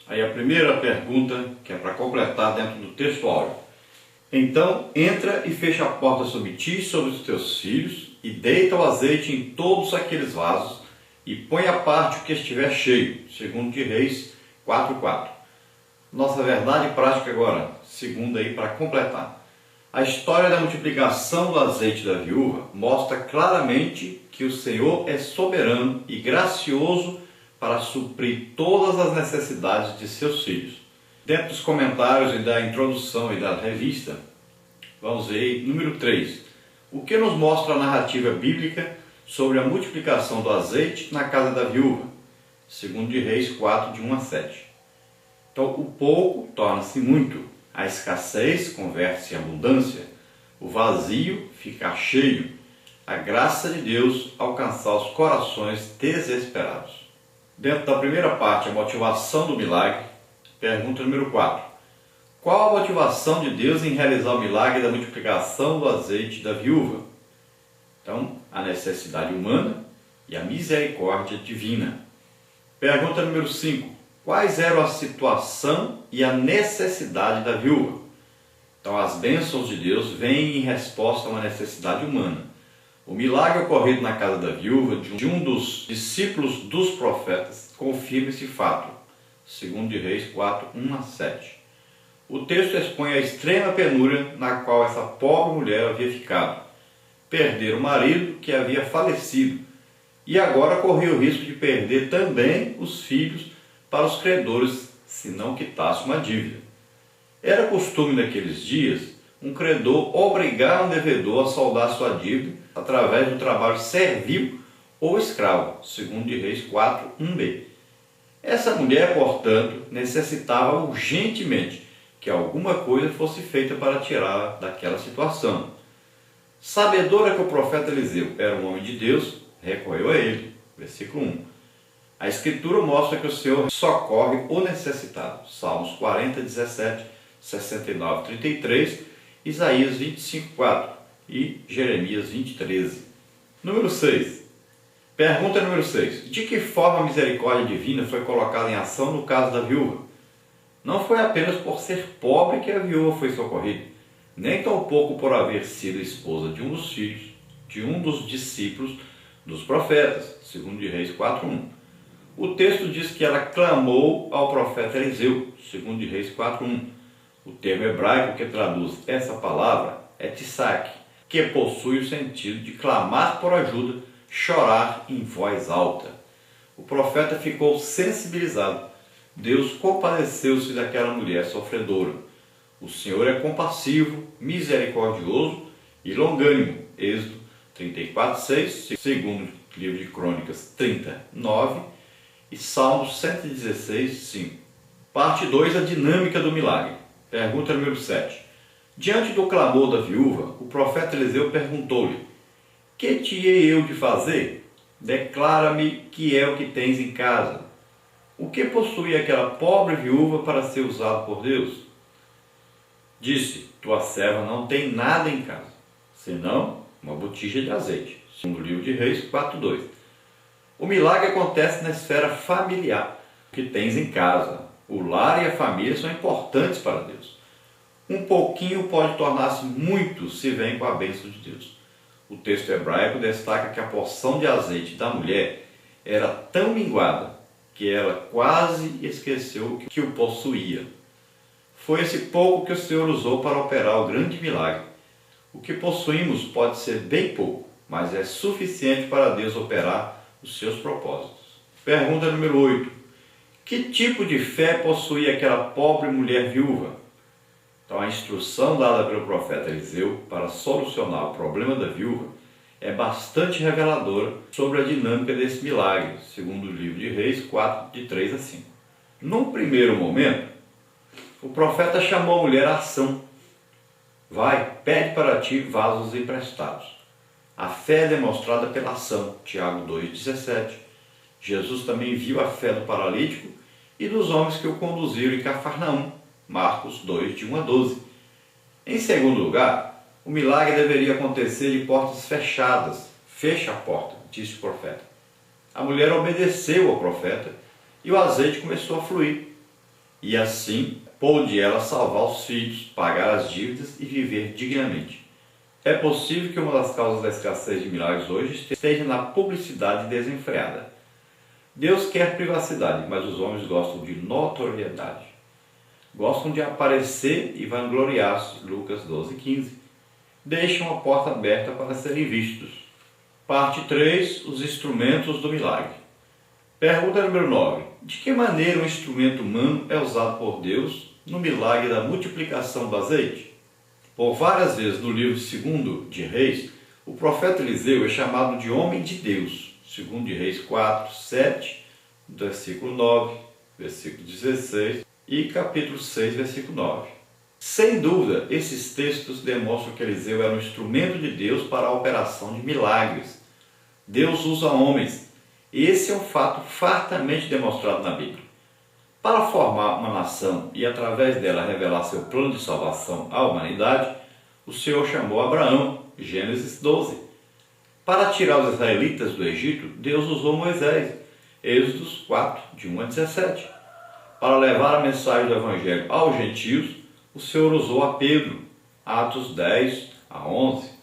Aí a primeira pergunta, que é para completar dentro do texto áudio. Então entra e fecha a porta sobre ti e sobre os teus filhos, e deita o azeite em todos aqueles vasos, e põe à parte o que estiver cheio, segundo de Reis 4:4. Nossa verdade prática agora, segunda aí para completar. A história da multiplicação do azeite da viúva mostra claramente que o Senhor é soberano e gracioso para suprir todas as necessidades de seus filhos. Dentro dos comentários e da introdução e da revista, vamos ver número 3. O que nos mostra a narrativa bíblica sobre a multiplicação do azeite na casa da viúva? Segundo de Reis 4, de 1 a 7. Então, o pouco torna-se muito, a escassez converte-se em abundância, o vazio fica cheio, a graça de Deus alcançar os corações desesperados. Dentro da primeira parte, a motivação do milagre, pergunta número 4. Qual a motivação de Deus em realizar o milagre da multiplicação do azeite da viúva? Então, a necessidade humana e a misericórdia divina. Pergunta número 5. Quais eram a situação e a necessidade da viúva? Então, as bênçãos de Deus vêm em resposta a uma necessidade humana. O milagre ocorrido na casa da viúva de um dos discípulos dos profetas confirma esse fato, segundo de Reis 4, 1 a 7. O texto expõe a extrema penúria na qual essa pobre mulher havia ficado. Perder o marido que havia falecido e agora corria o risco de perder também os filhos para os credores, se não quitasse uma dívida. Era costume naqueles dias um credor obrigar um devedor a saldar sua dívida através do trabalho servil ou escravo, segundo de Reis 4, 1b. Essa mulher, portanto, necessitava urgentemente que alguma coisa fosse feita para tirá-la daquela situação. Sabedora que o profeta Eliseu era um homem de Deus, recorreu a ele. Versículo 1. A Escritura mostra que o Senhor socorre o necessitado. Salmos 40, 17, 69, 33, Isaías 25, 4 e Jeremias 20, 13. Número 6. Pergunta número 6. De que forma a misericórdia divina foi colocada em ação no caso da viúva? Não foi apenas por ser pobre que a viúva foi socorrida, nem tampouco por haver sido esposa de um dos filhos, de um dos discípulos dos profetas, segundo de Reis 4:1. O texto diz que ela clamou ao profeta Eliseu, segundo de Reis 4:1. O termo hebraico que traduz essa palavra é tsak, que possui o sentido de clamar por ajuda, chorar em voz alta. O profeta ficou sensibilizado. Deus compadeceu-se daquela mulher sofredora. O Senhor é compassivo, misericordioso e longânimo. Êxodo 34:6, segundo livro de Crônicas 30:9 e Salmos 116:5. Parte 2, a dinâmica do milagre. Pergunta número 7. Diante do clamor da viúva, o profeta Eliseu perguntou-lhe: Que te hei eu de fazer? Declara-me que é o que tens em casa. O que possuía aquela pobre viúva para ser usado por Deus? Disse: Tua serva não tem nada em casa, senão uma botija de azeite. Segundo o livro de Reis 4:2. O milagre acontece na esfera familiar, que tens em casa. O lar e a família são importantes para Deus. Um pouquinho pode tornar-se muito se vem com a bênção de Deus. O texto hebraico destaca que a porção de azeite da mulher era tão minguada que ela quase esqueceu que o possuía. Foi esse pouco que o Senhor usou para operar o grande milagre. O que possuímos pode ser bem pouco, mas é suficiente para Deus operar os seus propósitos. Pergunta número 8. Que tipo de fé possuía aquela pobre mulher viúva? Então, a instrução dada pelo profeta Eliseu para solucionar o problema da viúva é bastante reveladora sobre a dinâmica desse milagre, segundo o livro de Reis 4, de 3 a 5. Num primeiro momento, o profeta chamou a mulher à ação. Vai, pede para ti vasos emprestados. A fé é demonstrada pela ação, Tiago 2,17. Jesus também viu a fé do paralítico e dos homens que o conduziram em Cafarnaum, Marcos 2, de 1 a 12. Em segundo lugar, o milagre deveria acontecer de portas fechadas. Fecha a porta, disse o profeta. A mulher obedeceu ao profeta e o azeite começou a fluir. e assim pôde ela salvar os filhos, pagar as dívidas e viver dignamente. É possível que uma das causas da escassez de milagres hoje esteja na publicidade desenfreada. Deus quer privacidade, mas os homens gostam de notoriedade. Gostam de aparecer e vangloriar-se, Lucas 12:15. Deixam a porta aberta para serem vistos. Parte 3. Os instrumentos do milagre. Pergunta número 9. De que maneira um instrumento humano é usado por Deus no milagre da multiplicação do azeite? Por várias vezes no livro 2 de Reis, o profeta Eliseu é chamado de homem de Deus. 2 de Reis 4, 7, versículo 9, versículo 16 e capítulo 6, versículo 9. Sem dúvida, esses textos demonstram que Eliseu era um instrumento de Deus para a operação de milagres. Deus usa homens. Esse é um fato fartamente demonstrado na Bíblia. Para formar uma nação e através dela revelar seu plano de salvação à humanidade, o Senhor chamou Abraão, Gênesis 12. Para tirar os israelitas do Egito, Deus usou Moisés, Êxodos 4, de 1 a 17. Para levar a mensagem do Evangelho aos gentios, o Senhor usou a Pedro, Atos 10 a 11.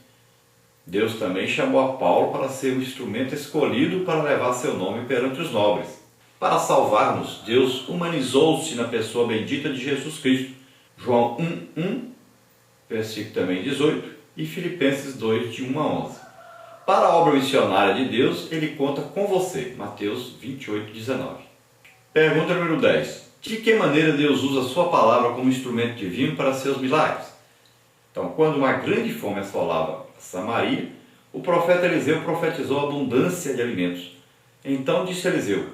Deus também chamou a Paulo para ser o instrumento escolhido para levar seu nome perante os nobres. Para salvar-nos, Deus humanizou-se na pessoa bendita de Jesus Cristo. João 1:1, versículo também 18, e Filipenses 2, de 1 a 11. Para a obra missionária de Deus, Ele conta com você. Mateus 28:19. Pergunta número 10. De que maneira Deus usa a sua palavra como instrumento divino para seus milagres? Então, quando uma grande fome assolava Samaria, o profeta Eliseu profetizou abundância de alimentos. Então disse Eliseu: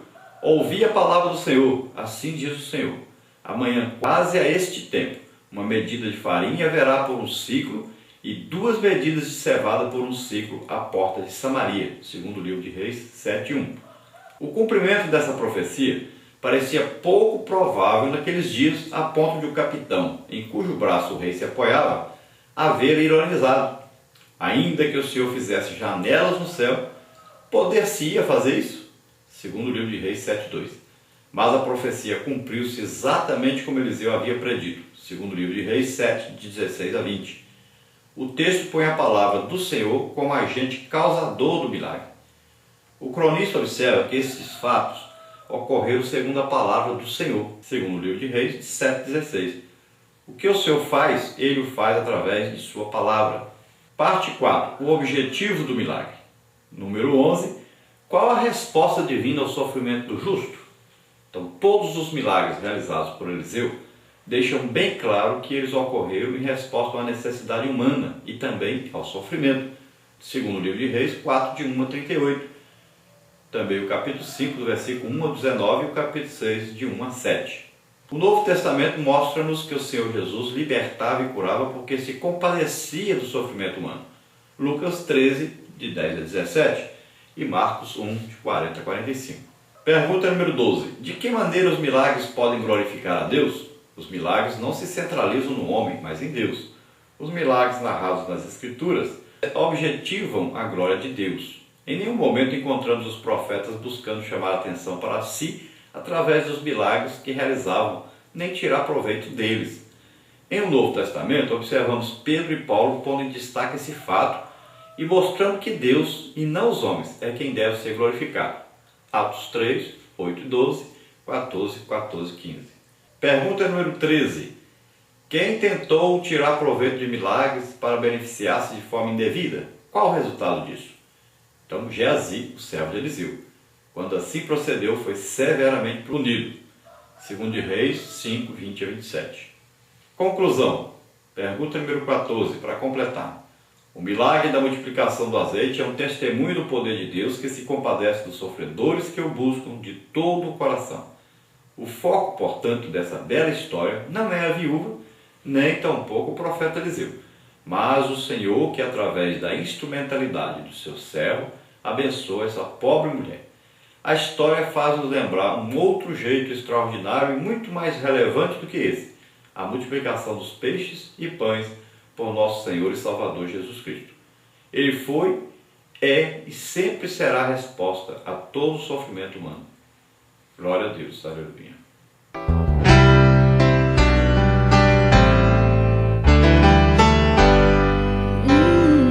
ouvi a palavra do Senhor, assim diz o Senhor. Amanhã, quase a este tempo, uma medida de farinha haverá por um ciclo e 2 medidas de cevada por um ciclo à porta de Samaria, segundo o livro de Reis 7:1. O cumprimento dessa profecia parecia pouco provável naqueles dias, a ponto de o capitão, em cujo braço o rei se apoiava, haver ironizado. Ainda que o Senhor fizesse janelas no céu, poder-se-ia fazer isso? Segundo o livro de Reis 7:2. Mas a profecia cumpriu-se exatamente como Eliseu havia predito, segundo o livro de Reis 7, de 16 a 20. O texto põe a palavra do Senhor como agente causador do milagre. O cronista observa que esses fatos ocorreram segundo a palavra do Senhor, segundo o livro de Reis 7:16. O que o Senhor faz, Ele o faz através de sua palavra. Parte 4. O objetivo do milagre. Número 11. Qual a resposta divina ao sofrimento do justo? Então, todos os milagres realizados por Eliseu deixam bem claro que eles ocorreram em resposta a uma necessidade humana e também ao sofrimento, segundo o livro de Reis 4, de 1 a 38. Também o capítulo 5, do versículo 1 a 19 e o capítulo 6, de 1 a 7. O Novo Testamento mostra-nos que o Senhor Jesus libertava e curava porque se compadecia do sofrimento humano. Lucas 13, de 10 a 17 e Marcos 1, de 40 a 45. Pergunta número 12. De que maneira os milagres podem glorificar a Deus? Os milagres não se centralizam no homem, mas em Deus. Os milagres narrados nas Escrituras objetivam a glória de Deus. Em nenhum momento encontramos os profetas buscando chamar a atenção para si através dos milagres que realizavam, nem tirar proveito deles. Em o Novo Testamento, observamos Pedro e Paulo pondo em destaque esse fato e mostrando que Deus, e não os homens, é quem deve ser glorificado. Atos 3, 8 e 12, 14, 14 e 15. Pergunta número 13. Quem tentou tirar proveito de milagres para beneficiar-se de forma indevida? Qual o resultado disso? Então, Geazi, o servo de Eliseu, quando assim procedeu, foi severamente punido. Segundo de Reis 5, 20 a 27. Conclusão. Pergunta número 14, para completar. O milagre da multiplicação do azeite é um testemunho do poder de Deus que se compadece dos sofredores que o buscam de todo o coração. O foco, portanto, dessa bela história não é a viúva, nem tampouco o profeta Eliseu, mas o Senhor que, através da instrumentalidade do seu servo, abençoa essa pobre mulher. A história faz-nos lembrar um outro jeito extraordinário e muito mais relevante do que esse, a multiplicação dos peixes e pães por nosso Senhor e Salvador Jesus Cristo. Ele foi, é e sempre será a resposta a todo o sofrimento humano. Glória a Deus. Aleluia.